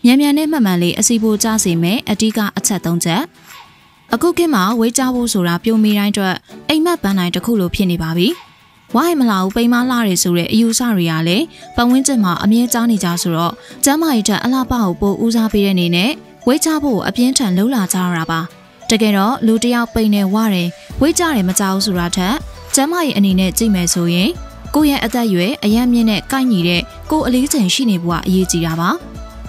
မြန်မြန်နဲ့မှတ်မှန်လေးအစီပိုကြစေမယ်အဓိကအချက်3ချက်အခုခေတ်မှာဝေးကြဖို့ဆိုတာပြုံးမိတိုင်းအတွက်အိမ်မက်ပန်းတိုင်းတစ်ခုလိုဖြစ်နေပါပြီဝိုင်းမလာဘူးပိန်မလာတွေဆိုတဲ့အယူဆတွေကလည်းပတ်ဝန်းကျင်မှာအမြဲကြားနေကြဆိုတော့ကျမ်းမာရေးတဲ့အလှပကိုပိုဦးစားပေးတဲ့အနေနဲ့ဝေးကြဖို့အပြင်းထန်လှုပ်လာကြရတာပါတကယ်တော့လူတယောက်ပိန်နေဝတယ်ဝေးကြတယ်မကြောက်ဆိုတာထက်ကျမ်းမာရေးအနေနဲ့ကြည့်မယ်ဆိုရင်ကိုယ့်ရဲ့အသက်အရွယ်အယံမြင့်နဲ့ကိုက်ညီတဲ့ကိုယ်အလေးချိန်ရှိနေဖို့ကအရေးကြီးတာပ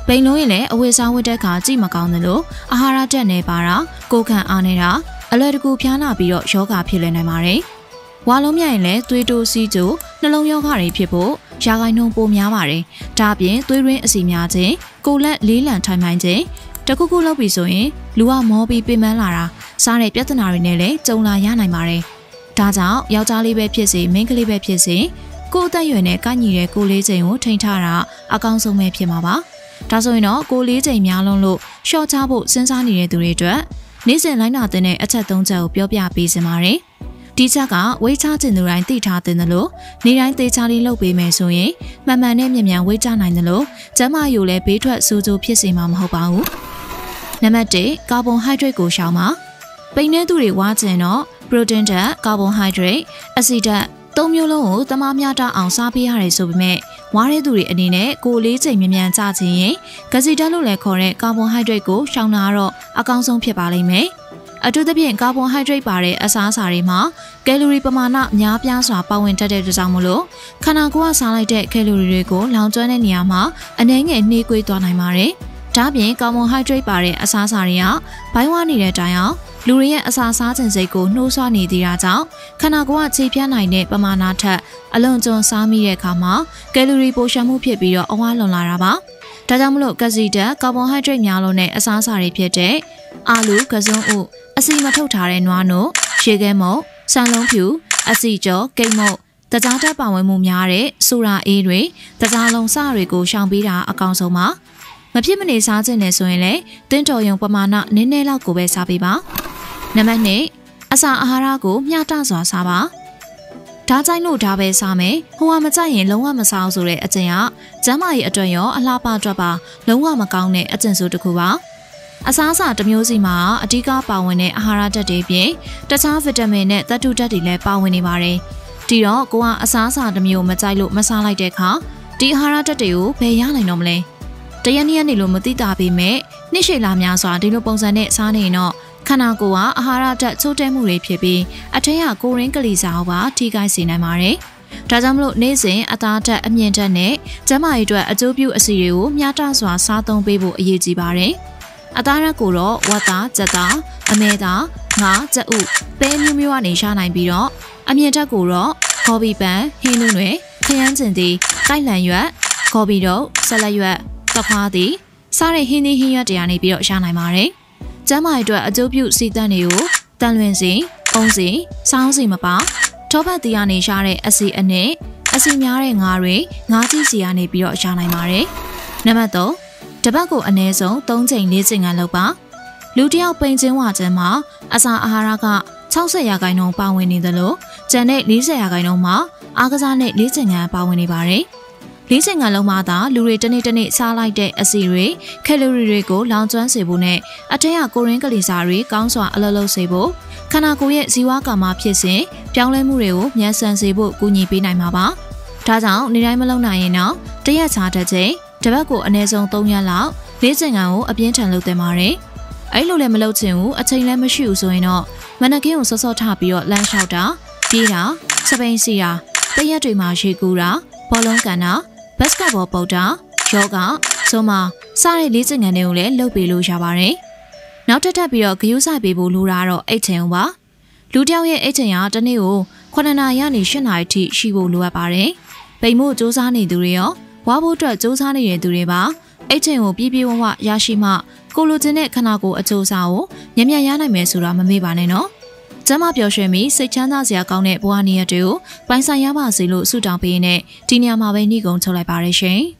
ါပိန်လုံးရင်လည်းအဝတ်စားဝတ်တဲ့အခါကြည့်မကောင်းသလိုအာဟာရတက်နေပါတာကိုယ်ခံအားနေတာအလွယ်တကူဖျားနာပြီးတော့ယောဂဖြစ်လည်နိုင်ပါတယ်ဝါလုံးမြရင်လည်းသွေးတိုးစီးကျိုနှလုံးယောဂတွေဖြစ်ဖို့ရာဂိုင်းနှုန်းပိုများပါတယ်ဒါအပြင်သွေးရင်းအစီများခြင်းကိုယ်လက်လေးလံထိုင်မှန်ခြင်းတခုခုလုပ်ပြီးဆိုရင်လူကမောပြီးပင်ပန်းလာတာစားတဲ့ပြဿနာတွေနဲ့လည်းကြုံလာရနိုင်ပါတယ်ဒါကြောင့်ယောက်ျားလေးပဲဖြစ်စေမိန်းကလေးပဲဖြစ်စေကိုယ်အသက်အရွယ်နဲ့ကိုက်ညီတဲ့ကိုယ်လေးချိန်ကိုထိန်းထားတာအကောင်းဆုံးပဲဖြစ်မှာပါဒါဆိုရင်တော့ကိုယ်လေးချိန်များလုံးလို့ရှော့ချဖို့စဉ်းစားနေတဲ့သူတွေအတွက်နေ့စဉ်လိုက်နာတဲ့အချက်3ချက်ကိုပြောပြပေးစင်ပါတယ်ဒီချက်ကဝေးချခြင်းသူတိုင်းသိထားတဲ့လို့နေတိုင်းသေချာလေးလုပ်ပေးမယ်ဆိုရင်မှန်မှန်နဲ့မြန်မြန်ဝေးချနိုင်တယ်လို့ကျန်းမာရေးလည်းဘေးထွက်ဆိုးကျိုးဖြစ်စေမှာမဟုတ်ပါဘူးနံပါတ်1ကာဗွန်ဟိုက်ဒရိတ်ကိုရှောင်ပါပိန်တဲ့သူတွေဝါကျင်တော့ပရိုတင်းဓာတ်ကာဗွန်ဟိုက်ဒရိတ်အဆီဓာတ်၃မျိုးလုံးကိုတမမျှတအောင်စားပေးရတယ်ဆိုပေမဲ့ဝါတဲ့သူတွေအနေနဲ့ကိုယ်လေးချိန်မြန်မြန်ကြခြင်းရင်ဂစီဓာတ်လို့လည်းခေါ်တဲ့ကာဗွန်ဟိုက်ဒရိတ်ကိုရှောင်တာတော့အကောင်းဆုံးဖြစ်ပါလိမ့်မယ်အထူးသဖြင့်ကာဗွန်ဟိုက်ဒရိတ်ပါတဲ့အစားအစာတွေမှာကယ်လိုရီပမာဏများပြားစွာပါဝင်တတ်တဲ့ကြောင့်မို့လို့ခန္ဓာကိုယ်ကစားလိုက်တဲ့ကယ်လိုရီတွေကိုလောင်ကျွမ်းတဲ့နေရာမှာအနည်းငယ်နှေးကွေးသွားနိုင်ပါတယ်ဒါ့အပြင်ကာဗွန်ဟိုက်ဒရိတ်ပါတဲ့အစားအစာတွေကဘိုင်းဝါနေတဲ့တိုင်အောင်လူတွေရဲ့အစာစားခြင်းစိတ်ကိုနှိုးဆွနေသေးတာကြောင့်ခန္ဓာကိုယ်ကခြေပြတ်နိုင်တဲ့ပမာဏထက်အလွန်ကျွံစားမိတဲ့အခါမှာကယ်လိုရီပိုရှမ်းမှုဖြစ်ပြီးတော့အဝါလွန်လာတာပါဒါကြောင့်မလို့ကစီဓာတ်ကာဗွန်ဟိုက်ဒရိတ်များလုံးနဲ့အစားအစာတွေဖြစ်တဲ့အာလူကစုံဥအစီမထုတ်ထားတဲ့နွားနို့ရေခဲမုတ်ဆန်လုံးဖြူအစီကျော်ကိတ်မုတ်တကြားတက်ပါဝင်မှုများတဲ့ဆိုရာအေးတွေတကြားလုံးစတွေကိုရှောင်ပေးတာအကောင်းဆုံးပါမဖြစ်မနေစားခြင်းနဲ့ဆိုရင်လည်းတင်းတော်ရုံပမာဏနည်းနည်းလောက်ကိုပဲစားပေးပါနံပါတ်2အစာအာဟာရကိုမျှတစွာစားပါဓာတ်ကြိုက်လို့ဓာတ်ပဲစားမယ်ဟိုကမကြိုက်ရင်လုံးဝမစားအောင်ဆိုတဲ့အကျင့်ကကျန်းမာရေးအတွက်ရောအလားပါအတွက်ပါလုံးဝမကောင်းတဲ့အကျင့်ဆိုတစ်ခုပါအစားအစာတစ်မျိုးစီမှာအဓိကပါဝင်တဲ့အာဟာရဓာတ်တွေပြင်တခြားဗီတာမင်နဲ့သတ္တုဓာတ်တွေလည်းပါဝင်နေပါတယ်ဒီတော့ကိုကအစားအစာတစ်မျိုးမကြိုက်လို့မစားလိုက်တဲ့အခါဒီအာဟာရဓာတ်တွေကိုဘယ်ရနိုင်တော့မလဲတရက်နေ့နေလို့မသိတာပေမဲ့နှစ်ရှည်လာများစွာဒီလိုပုံစံနဲ့စားနေရင်တော့ခန္ဓာကိုယ်ကအာဟာရဓာတ်ချို့တဲ့မှုတွေဖြစ်ပြီးအထက်ကကိုရင်းကလေးစားပါထိခိုက်စေနိုင်ပါတယ်ဒါကြောင့်မလို့နေ့စဉ်အသားဓာတ်အမြင့်ဓာတ်နဲ့ကျန်းမာရေးအတွက်အကျိုးပြုအစီတွေကိုမျှတစွာစားသုံးပေးဖို့အရေးကြီးပါတယ်အသားဓာတ်ကိုတော့ဝက်သား၊ကြက်သား၊အမဲသား၊ငါး၊ကြက်ဥ၊ပဲမျိုးမျိုးကနေရှာနိုင်ပြီးတော့အမြင့်ဓာတ်ကိုတော့ခေါ်ဘီပန်၊ဟင်းနုတွေ၊ခရမ်းကျင်သည်၊တိုက်လန်ရွက်၊ခေါ်ဘီတို့၊ဆက်လက်ရွက်၊တခွားသည်စားတဲ့ဟင်းသီးဟင်းရွက်တွေကနေပြီးတော့ရှာနိုင်ပါတယ်ကျန်းမာရေးအတွက်အကျိုးပြုစီးသန်းတွေကိုတန်လွင်စီ၊အုံစီ၊စောင်းစီမပါထောပတ်တီကနေရှာတဲ့အစီအနည်းအစီများတဲ့ငါးတွေငါးကြီးစီကနေပြီးတော့ရှာနိုင်ပါတယ်နံပါတ်3တပတ်ကိုအနည်းဆုံး3ချိန်4ချိန်ကလုပ်ပါလူတစ်ယောက်ပိန်ချင်းဝခြင်းမှာအစာအာဟာရက60%ပါဝင်နေသလိုကျန်တဲ့40%မှာအားကစားနဲ့4ချိန်ကပါဝင်နေပါတယ်4ချိန်ကလုံးမှသာလူတွေတစ်နေ့စားလိုက်တဲ့အစီတွေကယ်လိုရီတွေကိုလောင်ကျွမ်းစေဖို့နဲ့အထက်ကကိုရင်းကလေးစားတွေကောင်းစွာအလုပ်လုပ်စေဖို့ခန္ဓာကိုယ်ရဲ့ဇီဝကာမဖြစ်စဉ်ပြောင်းလဲမှုတွေကိုမြန်ဆန်စေဖို့ကူညီပေးနိုင်မှာပါဒါကြောင့်နေ့တိုင်းမလုပ်နိုင်ရင်တော့တရက်ချာတစ်ချိန်တပတ်ကိုအနည်းဆုံး3ရက်လောက်4ချိန်ကိုအပြင်းထန်လုပ်သင့်ပါတယ်အဲ့လိုလည်းမလုပ်ချင်ဘူးအချိန်လည်းမရှိဘူးဆိုရင်တော့မနက်ကင်းကိုစောစောထပြီးတော့လမ်းလျှောက်တာပြေးတာစပိန်စီတာတရက်တွေမှာရေကူတာဘောလုံးကန်တာဘတ်စကတ်ဘောပုတ်တာယောဂဇွန်မာစတဲ့လေ့ကျင့်ခန်းတွေကိုလည်းလုပ်ပေးလို့ရပါတယ်နောက်ထပ်ပြီးတော့ဂရုစိုက်ပေးဖို့လိုတာတော့အိတ်ချိန်ပါလူတစ်ယောက်ရဲ့အိတ်ချိန်ကတစ်နေ့ကို9နာရီကနေ10နာရီထိရှိဖို့လိုအပ်ပါတယ်ပိန်မှုစူးစမ်းနေသူတွေရောဝါဖို့အတွက်စူးစမ်းနေတဲ့သူတွေပါအိတ်ချိန်ကိုပြည့်ပြည့်ဝဝရရှိမှကိုလိုချင်တဲ့ခန္ဓာကိုယ်အကျိုးစားကိုမြင်မြန်ရနိုင်မယ်ဆိုတာမမေ့ပါနဲ့နော်ကျမ်းမာပျော်ရွှင်ပြီးစိတ်ချမ်းသာစရာကောင်းတဲ့ဘဝနေ့ရက်တွေကိုပိုင်ဆိုင်ရပါစေလို့ဆုတောင်းပေးနေဒီညမှာပဲနှီးကုံချုပ်လိုက်ပါရရှင်